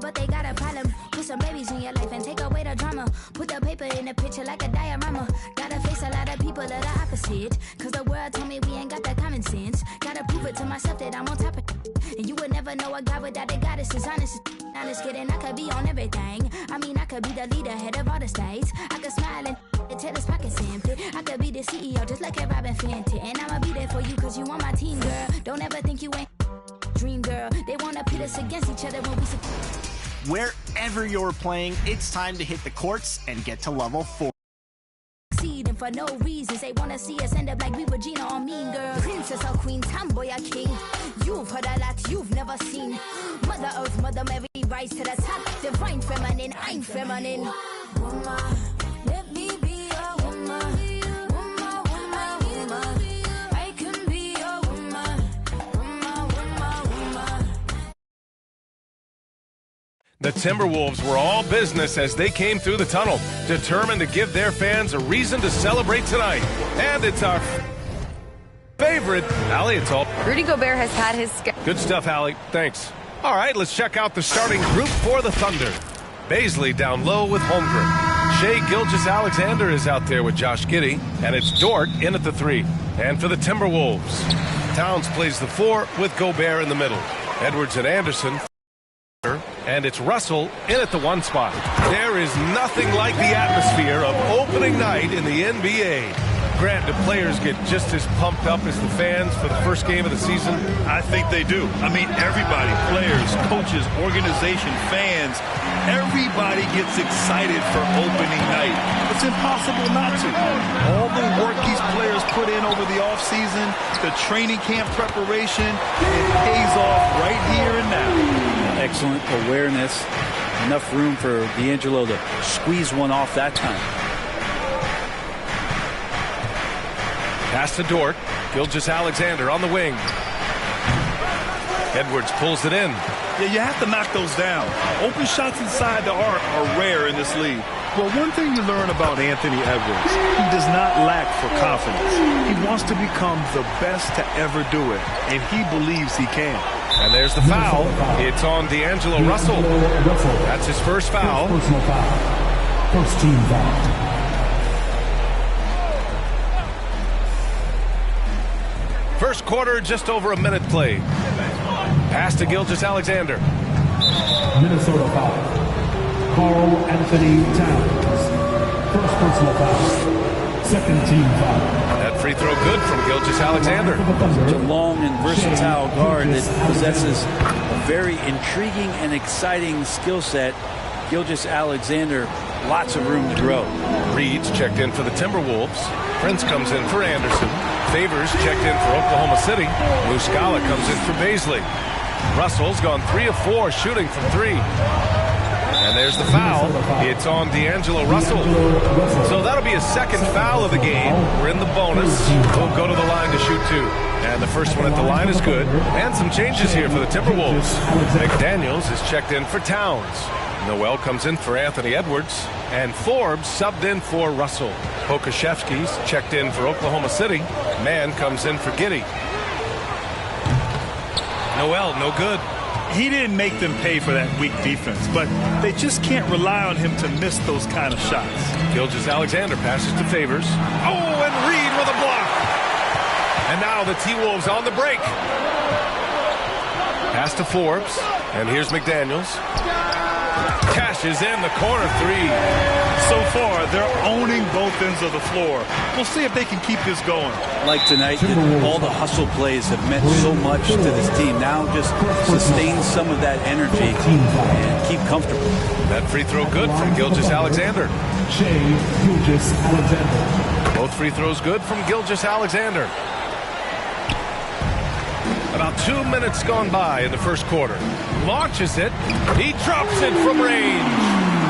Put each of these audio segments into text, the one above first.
but they got a problem. Put some babies in your life and take away the drama. Put the paper in the picture like a diorama. Gotta face a lot of people that are opposite. Cause the world told me we ain't got that common sense. Gotta prove it to myself that I'm on top of it. And you would never know a guy without a goddess is honest. Honest kidding, I could be on everything. I mean, I could be the leader, head of all the states. I could smile and tell his pockets empty. I could be the CEO just like a Robin Fenty. And I'ma be there for you cause you on my team, girl. Don't ever think you ain't dream, girl. They wanna pit us against each other when we Wherever you're playing, it's time to hit the courts and get to level 4. And for no reasons, they wanna see us end up like we Regina or Mean Girl. Princess or Queen, tomboy or king. You've heard a lot you've never seen. Mother Earth, Mother Mary, rise to the top. Divine feminine, I'm feminine. Woman, let me be a woman. Woman, woman, woman. I can be a woman. Woman, woman, woman. The Timberwolves were all business as they came through the tunnel, determined to give their fans a reason to celebrate tonight. And it's our favorite, Allie. It's all Rudy Gobert has had his... good stuff, Allie. Thanks. All right, let's check out the starting group for the Thunder. Baisley down low with Holmgren. Shai Gilgeous-Alexander is out there with Josh Giddey, and it's Dort in at the 3. And for the Timberwolves, Towns plays the 4 with Gobert in the middle. Edwards and Anderson. And it's Russell in at the 1 spot. There is nothing like the atmosphere of opening night in the NBA. Grant, do players get just as pumped up as the fans for the first game of the season? I think they do. I mean, everybody, players, coaches, organization, fans, everybody gets excited for opening night. It's impossible not to. All the work these players put in over the offseason, the training camp preparation, it pays off right here and now. Excellent awareness. Enough room for D'Angelo to squeeze one off that time. Pass to Dort. Gilgeous-Alexander on the wing. Edwards pulls it in. Yeah, you have to knock those down. Open shots inside the arc are rare in this league. Well, one thing you learn about Anthony Edwards, he does not lack for confidence. He wants to become the best to ever do it, and he believes he can. And there's the foul. It's on D'Angelo Russell. That's his first foul. Personal foul. First team foul. First quarter, just over a minute played. Pass to Gilgeous-Alexander. Minnesota foul. Karl Anthony Towns. First personal foul. Second team foul. That free throw good from Gilgeous-Alexander. Such a long and versatile guard that possesses a very intriguing and exciting skill set. Gilgeous-Alexander, lots of room to grow. Reed's checked in for the Timberwolves. Prince comes in for Anderson. Favors checked in for Oklahoma City. Muscala comes in for Baisley. Russell's gone 3 of 4 shooting from 3. And there's the foul. It's on D'Angelo Russell. So that'll be his second foul of the game. We're in the bonus. We'll go to the line to shoot 2. And the first one at the line is good. And some changes here for the Timberwolves. McDaniels is checked in for Towns. Noel comes in for Anthony Edwards. And Forbes subbed in for Russell. Pokusevski's checked in for Oklahoma City. Mann comes in for Giddey. Noel, no good. He didn't make them pay for that weak defense, but they just can't rely on him to miss those kind of shots. Gilgeous-Alexander passes to Favors. Oh, and Reed with a block. And now the T-Wolves on the break. Pass to Forbes. And here's McDaniels. Cashes in the corner 3. So far, they're owning both ends of the floor. We'll see if they can keep this going. Like tonight, all the hustle plays have meant so much to this team. Now just sustain some of that energy and keep comfortable. That free throw good from Gilgeous-Alexander. Shai Gilgeous-Alexander. Both free throws good from Gilgeous-Alexander. About 2 minutes gone by in the first quarter. Launches it. He drops it from range.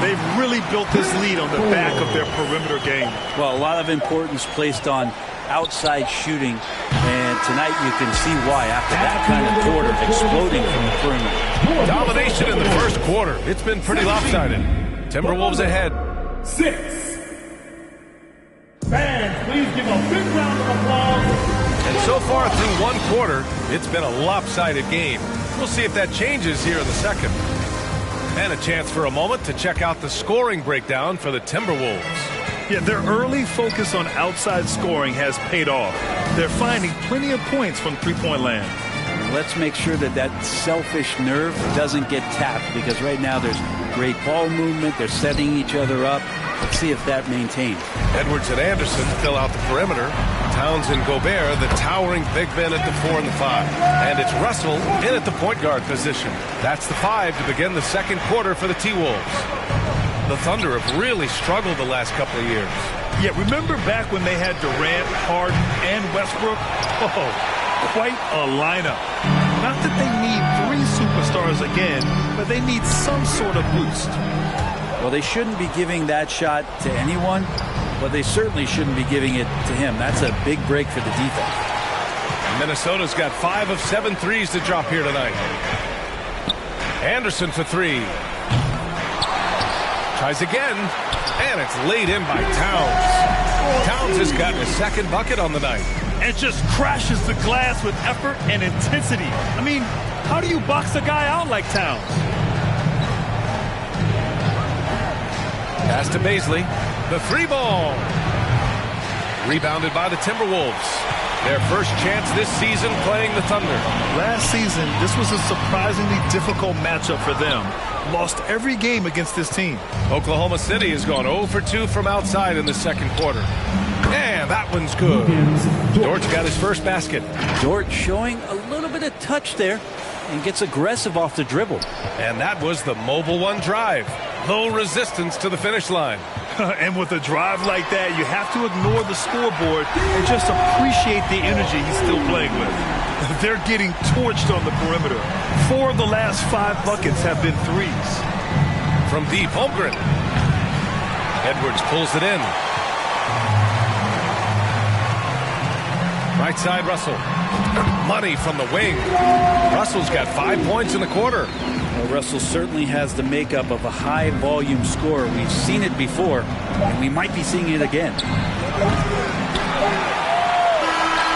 They've really built this lead on the back of their perimeter game. Well, a lot of importance placed on outside shooting. And tonight you can see why after that kind of quarter exploding from the perimeter. Domination in the first quarter. It's been pretty lopsided. Timberwolves ahead. 6. Fans, please give a big round of applause. And so far through one quarter, it's been a lopsided game. We'll see if that changes here in the second. And a chance for a moment to check out the scoring breakdown for the Timberwolves. Yeah, their early focus on outside scoring has paid off. They're finding plenty of points from three-point land. Let's make sure that that selfish nerve doesn't get tapped, because right now there's great ball movement. They're setting each other up. Let's see if that maintains. Edwards and Anderson fill out the perimeter. Towns and Gobert, the towering big men at the 4 and the 5. And it's Russell in at the point guard position. That's the 5 to begin the second quarter for the T-Wolves. The Thunder have really struggled the last couple of years. Yeah, remember back when they had Durant, Harden, and Westbrook? Oh, quite a lineup. Not that they need 3 superstars again, but they need some sort of boost. Well, they shouldn't be giving that shot to anyone, but they certainly shouldn't be giving it to him. That's a big break for the defense. Minnesota's got 5 of 7 threes to drop here tonight. Anderson for 3. Tries again, and it's laid in by Towns. Towns has gotten a second bucket on the night. And just crashes the glass with effort and intensity. I mean, how do you box a guy out like Towns? Pass to Bazley. The 3 ball. Rebounded by the Timberwolves. Their first chance this season playing the Thunder. Last season, this was a surprisingly difficult matchup for them. Lost every game against this team. Oklahoma City has gone 0 for 2 from outside in the second quarter. And that one's good. Dort's got his first basket. Dort showing a little bit of touch there and gets aggressive off the dribble. And that was the Mobile One drive. Low resistance to the finish line. And with a drive like that, you have to ignore the scoreboard and just appreciate the energy he's still playing with. They're getting torched on the perimeter. 4 of the last 5 buckets have been threes. From deep, Holmgren. Edwards pulls it in. Right side, Russell. Money from the wing. Russell's got 5 points in the quarter. Well, Russell certainly has the makeup of a high-volume scorer. We've seen it before, and we might be seeing it again.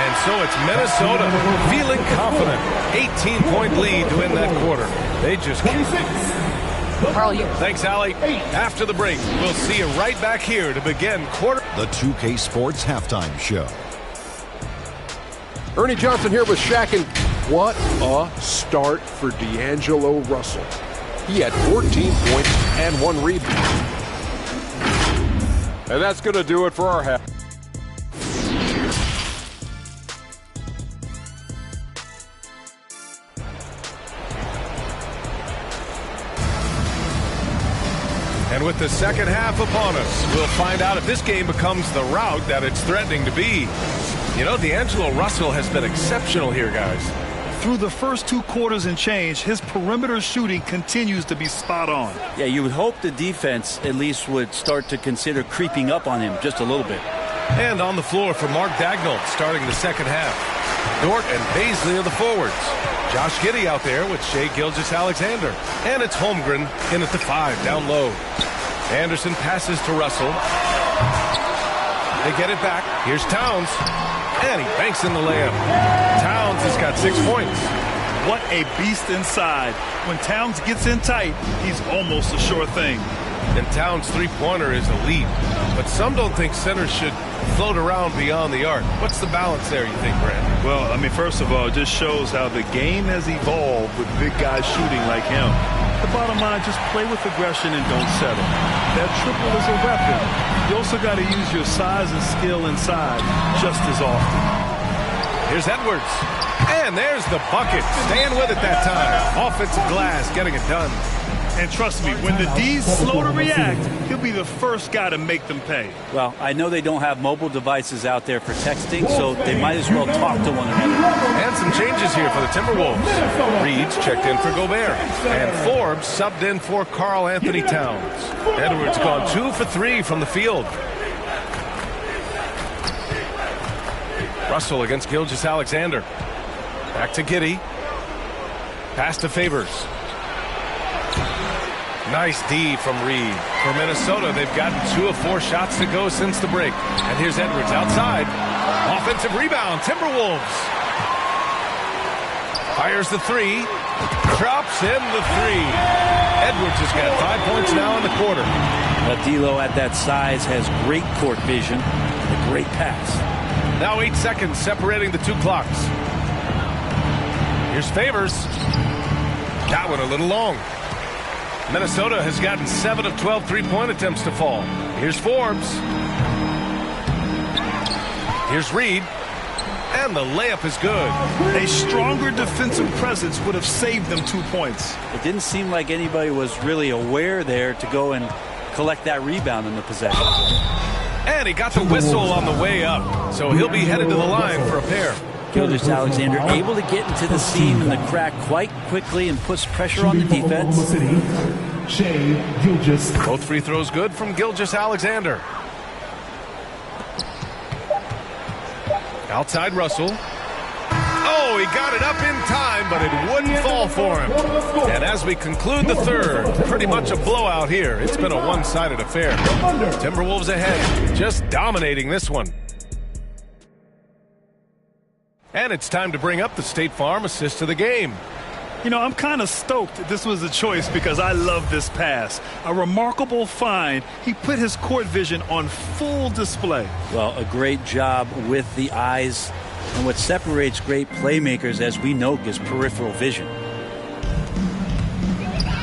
And so it's Minnesota feeling confident. 18-point lead to win that quarter. They just can't. Carl, you. Thanks, Allie. After the break, we'll see you right back here to begin quarter. The 2K Sports Halftime Show. Ernie Johnson here with Shaq, and what a start for D'Angelo Russell. He had 14 points and 1 rebound. And that's going to do it for our half. And with the second half upon us, we'll find out if this game becomes the rout that it's threatening to be. You know, D'Angelo Russell has been exceptional here, guys. Through the first 2 quarters and change, his perimeter shooting continues to be spot on. Yeah, you would hope the defense at least would start to consider creeping up on him just a little bit. And on the floor for Mark Daigneault starting the second half. Dort and Bazley are the forwards. Josh Giddey out there with Shai Gilgeous-Alexander. And it's Holmgren in at the 5 down low. Anderson passes to Russell. They get it back. Here's Towns. And he banks in the layup. Towns has got 6 points. What a beast inside. When Towns gets in tight, he's almost a sure thing. And Towns' three-pointer is elite. But some don't think centers should float around beyond the arc. What's the balance there, you think, Brad? Well, I mean, first of all, it just shows how the game has evolved with big guys shooting like him. The bottom line, just play with aggression and don't settle. That triple is a weapon. You also got to use your size and skill inside just as often. Here's Edwards. And there's the bucket. Staying with it that time. Offensive glass, getting it done. And trust me, when the D's slow to react, he'll be the first guy to make them pay. Well, I know they don't have mobile devices out there for texting, so they might as well talk to one another. And some changes here for the Timberwolves. Reed's checked in for Gobert. And Forbes subbed in for Karl Anthony Towns. Edwards gone 2 for 3 from the field. Russell against Gilgeous-Alexander. Back to Giddey. Pass to Favors. Nice D from Reed. For Minnesota, they've gotten 2 of 4 shots to go since the break. And here's Edwards outside. Offensive rebound, Timberwolves. Fires the three. Drops in the three. Edwards has got 5 points now in the quarter. D'Lo at that size has great court vision and a great pass. Now 8 seconds separating the two clocks. Here's Favors. That one a little long. Minnesota has gotten 7 of 12 three-point attempts to fall. Here's Forbes. Here's Reed. And the layup is good. A stronger defensive presence would have saved them 2 points. It didn't seem like anybody was really aware there to go and collect that rebound in the possession. And he got the whistle on the way up. So he'll be headed to the line for a pair. Gilgeous-Alexander able to get into the seam and the crack quite quickly and puts pressure on the defense. Both free throws good from Gilgeous-Alexander. Outside Russell. Oh, he got it up in time, but it wouldn't fall for him. And as we conclude the third, pretty much a blowout here. It's been a one-sided affair. Timberwolves ahead, just dominating this one. And it's time to bring up the State Farm assist of the game. You know, I'm kind of stoked this was a choice because I love this pass. A remarkable find. He put his court vision on full display. Well, a great job with the eyes. And what separates great playmakers, as we know, is peripheral vision.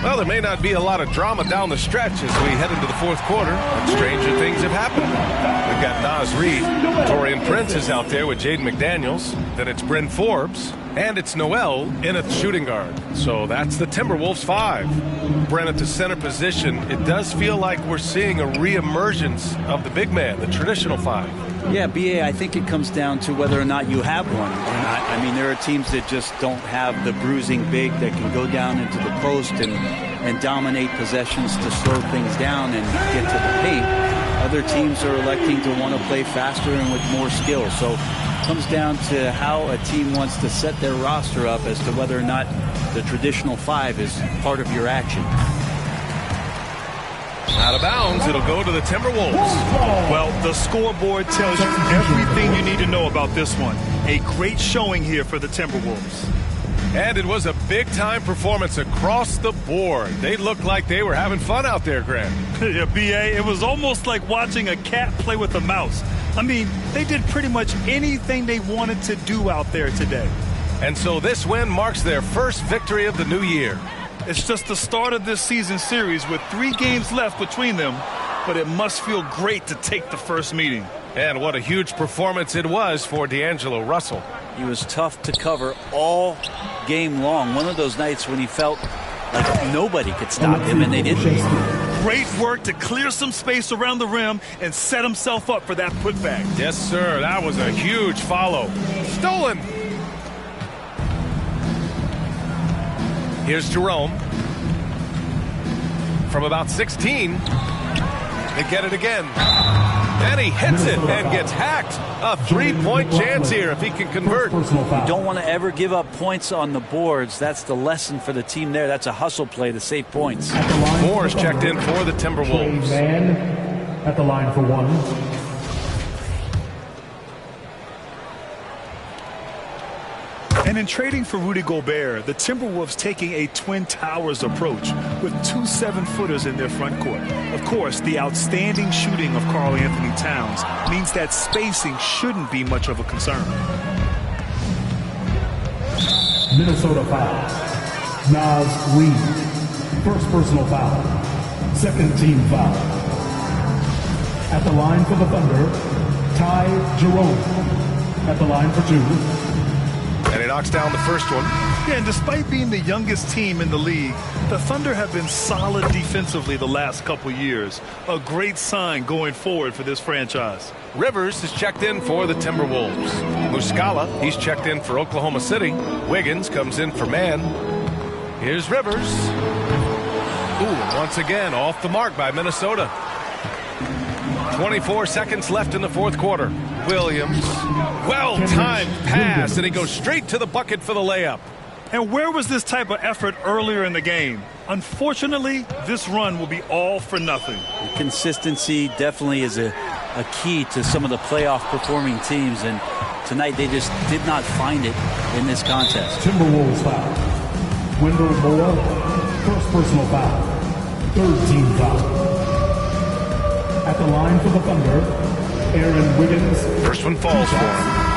Well, there may not be a lot of drama down the stretch as we head into the fourth quarter, but stranger things have happened. We've got Naz Reid. Taurean Prince is out there with Jaden McDaniels. Then it's Bryn Forbes. And it's Noel in at the shooting guard. So that's the Timberwolves 5. Brent at the center position. It does feel like we're seeing a reemergence of the big man, the traditional 5. Yeah, B.A., I think it comes down to whether or not you have one. And I mean, there are teams that just don't have the bruising big that can go down into the post and dominate possessions to slow things down and get to the paint. Other teams are electing to want to play faster and with more skill. So it comes down to how a team wants to set their roster up as to whether or not the traditional 5 is part of your action. Out of bounds, it'll go to the Timberwolves. Well, the scoreboard tells you everything you need to know about this one. A great showing here for the Timberwolves. And it was a big-time performance across the board. They looked like they were having fun out there, Grant. Yeah, B.A., it was almost like watching a cat play with a mouse. I mean, they did pretty much anything they wanted to do out there today. And so this win marks their first victory of the new year. It's just the start of this season series with 3 games left between them, but it must feel great to take the first meeting. And what a huge performance it was for D'Angelo Russell. He was tough to cover all game long. One of those nights when he felt like nobody could stop him, and they didn't. Great work to clear some space around the rim and set himself up for that putback. Yes, sir. That was a huge follow. Stolen. Here's Jerome. From about 16, they get it again. And he hits it and gets hacked. A 3-point chance here if he can convert. You don't want to ever give up points on the boards. That's the lesson for the team there. That's a hustle play to save points. Moore's checked in for the Timberwolves. At the line for 1. And in trading for Rudy Gobert, the Timberwolves taking a Twin Towers approach with 2 7-footers in their front court. Of course, the outstanding shooting of Karl-Anthony Towns means that spacing shouldn't be much of a concern. Minnesota foul. Naz Reid. First personal foul. Second team foul. At the line for the Thunder, Ty Jerome. At the line for 2. And he knocks down the first one. Yeah, and despite being the youngest team in the league, the Thunder have been solid defensively the last couple years. A great sign going forward for this franchise. Rivers is checked in for the Timberwolves. Muscala, he's checked in for Oklahoma City. Wiggins comes in for Man. Here's Rivers. Ooh, and once again, off the mark by Minnesota. 24 seconds left in the fourth quarter. Williams, well-timed pass, and he goes straight to the bucket for the layup. And where was this type of effort earlier in the game? Unfortunately, this run will be all for nothing. Consistency definitely is a key to some of the playoff performing teams, and tonight they just did not find it in this contest. Timberwolves foul. Wendell Moore, first personal foul. Third team foul. At the line for the Thunder, Aaron Wiggins. First one falls for him.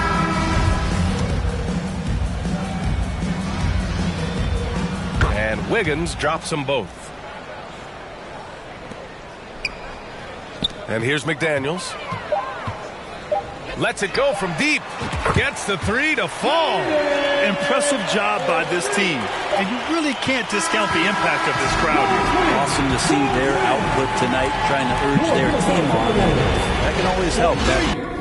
And Wiggins drops them both. And here's McDaniels. Lets it go from deep. Gets the three to fall. Impressive job by this team. And you really can't discount the impact of this crowd here. Awesome to see their output tonight, trying to urge their team on. That can always help. That